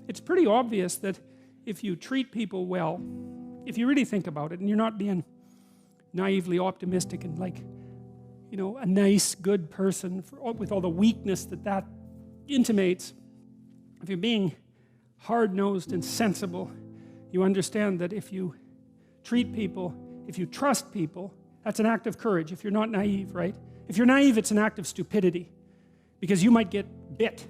it's pretty obvious that if you treat people well, if you really think about it, and you're not being naively optimistic and like, you know, a nice, good person with all the weakness that intimates, if you're being hard-nosed and sensible, you understand that if you treat people, if you trust people, that's an act of courage. If you're not naive, right? If you're naive, it's an act of stupidity, because you might get bit,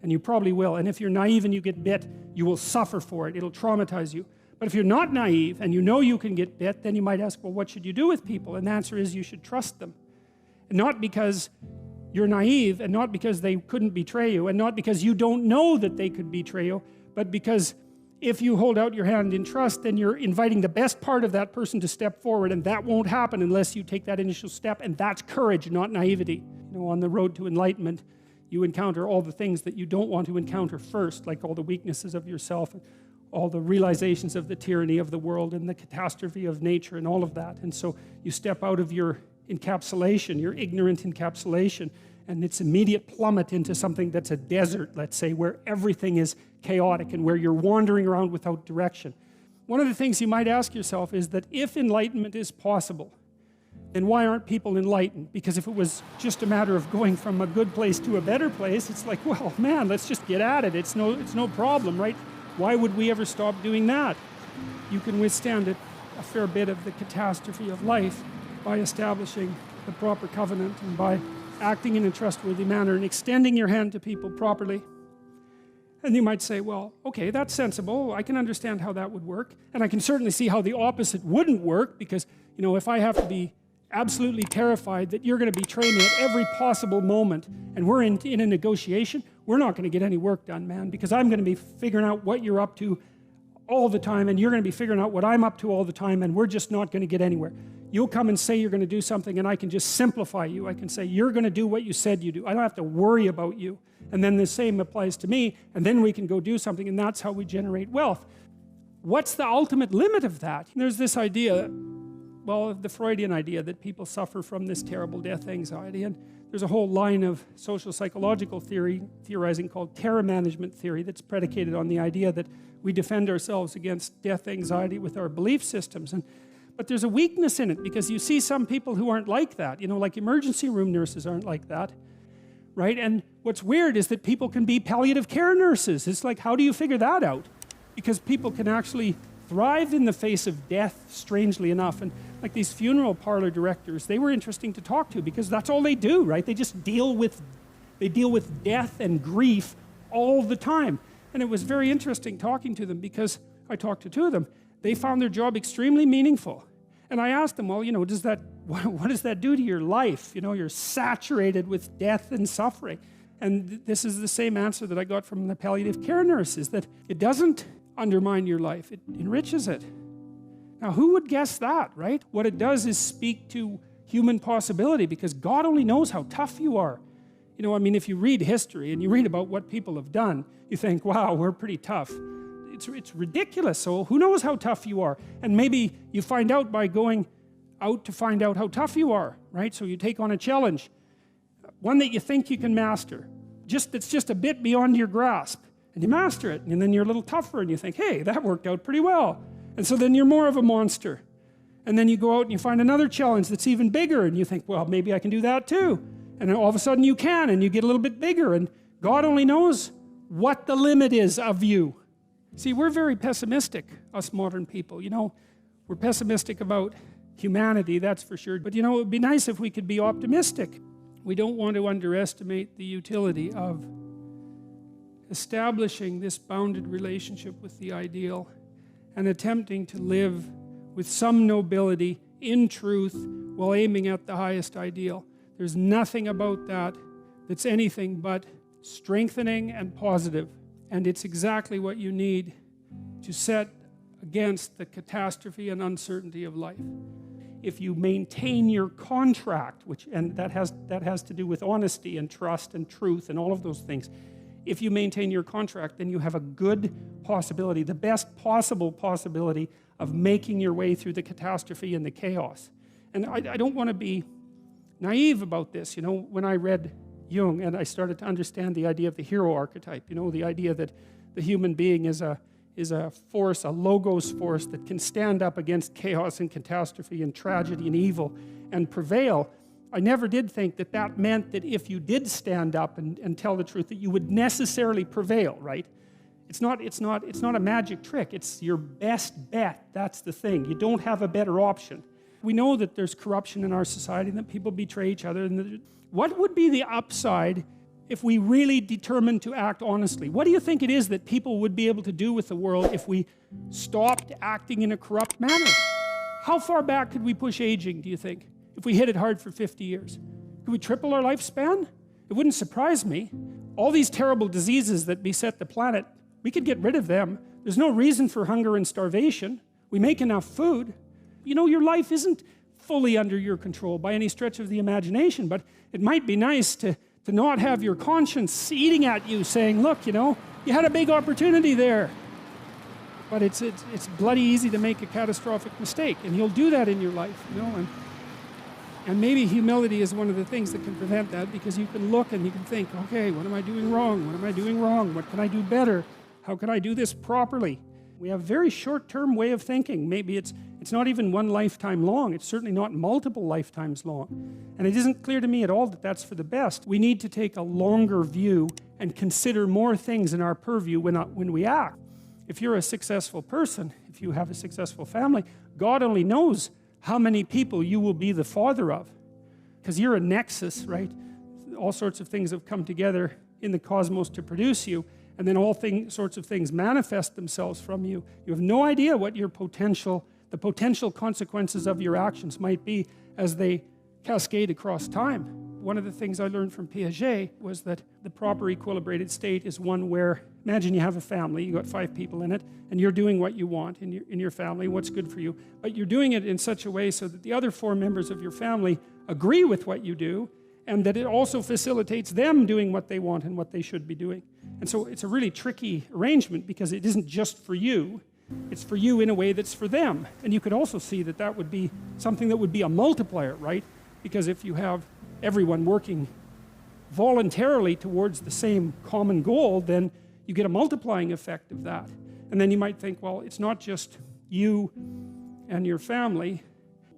and you probably will. And if you're naive and you get bit, you will suffer for it. It'll traumatize you. But if you're not naive and you know you can get bit, then you might ask, well, what should you do with people? And the answer is you should trust them. And not because you're naive, and not because they couldn't betray you, and not because you don't know that they could betray you, but because if you hold out your hand in trust, then you're inviting the best part of that person to step forward, and that won't happen unless you take that initial step, and that's courage, not naivety. You know, on the road to enlightenment, you encounter all the things that you don't want to encounter first, like all the weaknesses of yourself, and all the realizations of the tyranny of the world, and the catastrophe of nature, and all of that. And so you step out of your encapsulation, your ignorant encapsulation, and it's immediate plummet into something that's a desert, let's say, where everything is chaotic and where you're wandering around without direction. One of the things you might ask yourself is that if enlightenment is possible, then why aren't people enlightened? Because if it was just a matter of going from a good place to a better place, it's like, well, man, let's just get at it. It's no problem, right? Why would we ever stop doing that? You can withstand it, a fair bit of the catastrophe of life, by establishing the proper covenant and by acting in a trustworthy manner and extending your hand to people properly. And you might say, well, okay, that's sensible. I can understand how that would work. And I can certainly see how the opposite wouldn't work, because, you know, if I have to be absolutely terrified that you're going to betray me at every possible moment, and we're in a negotiation, we're not going to get any work done, man, because I'm going to be figuring out what you're up to all the time, and you're going to be figuring out what I'm up to all the time, and we're just not going to get anywhere. You'll come and say you're going to do something, and I can just simplify you. I can say, you're going to do what you said you do. I don't have to worry about you. And then the same applies to me, and then we can go do something, and that's how we generate wealth. What's the ultimate limit of that? There's this idea, well, the Freudian idea that people suffer from this terrible death anxiety, and there's a whole line of social psychological theorizing called terror management theory that's predicated on the idea that we defend ourselves against death anxiety with our belief systems. But there's a weakness in it, because you see some people who aren't like that, you know, like emergency room nurses aren't like that, right? And what's weird is that people can be palliative care nurses. It's like, how do you figure that out? Because people can actually thrive in the face of death, strangely enough. And like these funeral parlor directors, they were interesting to talk to, because that's all they do, right? They just deal with death and grief all the time. And it was very interesting talking to them, because I talked to two of them. They found their job extremely meaningful. And I asked them, well, you know, what does that do to your life? You know, you're saturated with death and suffering. And this is the same answer that I got from the palliative care nurses, that it doesn't undermine your life, it enriches it. Now, who would guess that, right? What it does is speak to human possibility, because God only knows how tough you are. You know, I mean, if you read history and you read about what people have done, you think, wow, we're pretty tough. It's ridiculous. So who knows how tough you are? And maybe you find out by going out to find out how tough you are, right? So you take on a challenge, one that you think you can master, that's just a bit beyond your grasp, and you master it, and then you're a little tougher, and you think, hey, that worked out pretty well. And so then you're more of a monster. And then you go out and you find another challenge that's even bigger, and you think, well, maybe I can do that too. And then all of a sudden you can, and you get a little bit bigger, and God only knows what the limit is of you. See, we're very pessimistic, us modern people. You know, we're pessimistic about humanity, that's for sure. But you know, it would be nice if we could be optimistic. We don't want to underestimate the utility of establishing this bounded relationship with the ideal and attempting to live with some nobility in truth while aiming at the highest ideal. There's nothing about that that's anything but strengthening and positive. And it's exactly what you need to set against the catastrophe and uncertainty of life. If you maintain your contract, and that has to do with honesty and trust and truth and all of those things. If you maintain your contract, then you have a good possibility, the best possible possibility of making your way through the catastrophe and the chaos. And I don't want to be naive about this. You know, when I read Jung and I started to understand the idea of the hero archetype, you know, the idea that the human being is a force, a logos force that can stand up against chaos and catastrophe and tragedy and evil and prevail. I never did think that that meant that if you did stand up and tell the truth, that you would necessarily prevail, right? It's not a magic trick. It's your best bet. That's the thing. You don't have a better option. We know that there's corruption in our society and that people betray each other. What would be the upside if we really determined to act honestly? What do you think it is that people would be able to do with the world if we stopped acting in a corrupt manner? How far back could we push aging, do you think, if we hit it hard for 50 years? Could we triple our lifespan? It wouldn't surprise me. All these terrible diseases that beset the planet, we could get rid of them. There's no reason for hunger and starvation. We make enough food. You know, your life isn't fully under your control by any stretch of the imagination, but it might be nice to not have your conscience eating at you saying, look, you know, you had a big opportunity there. But it's bloody easy to make a catastrophic mistake, and you'll do that in your life, you know. And maybe humility is one of the things that can prevent that, because you can look and you can think, okay, what am I doing wrong? What am I doing wrong? What can I do better? How can I do this properly? We have a very short-term way of thinking. Maybe it's not even one lifetime long. It's certainly not multiple lifetimes long. And it isn't clear to me at all that that's for the best. We need to take a longer view and consider more things in our purview when we act. If you're a successful person, if you have a successful family, God only knows how many people you will be the father of. Because you're a nexus, right? All sorts of things have come together in the cosmos to produce you. And then all sorts of things manifest themselves from you. You have no idea what the potential consequences of your actions might be as they cascade across time. One of the things I learned from Piaget was that the proper equilibrated state is one where, imagine you have a family, you got 5 people in it, and you're doing what you want in your family, what's good for you, but you're doing it in such a way so that the other 4 members of your family agree with what you do, and that it also facilitates them doing what they want and what they should be doing. And so it's a really tricky arrangement, because it isn't just for you, it's for you in a way that's for them. And you could also see that that would be something that would be a multiplier, right? Because if you have everyone working voluntarily towards the same common goal, then you get a multiplying effect of that. And then you might think, well, it's not just you and your family.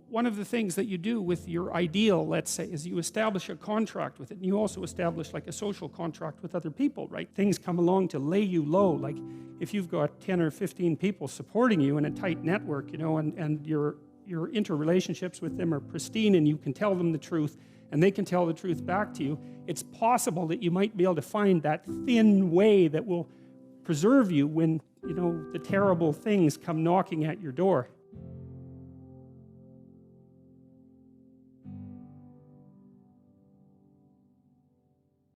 One of the things that you do with your ideal, let's say, is you establish a contract with it, and you also establish like a social contract with other people, right? Things come along to lay you low, like if you've got 10 or 15 people supporting you in a tight network, you know, and your interrelationships with them are pristine, and you can tell them the truth, and they can tell the truth back to you, it's possible that you might be able to find that thin way that will preserve you when, you know, the terrible things come knocking at your door.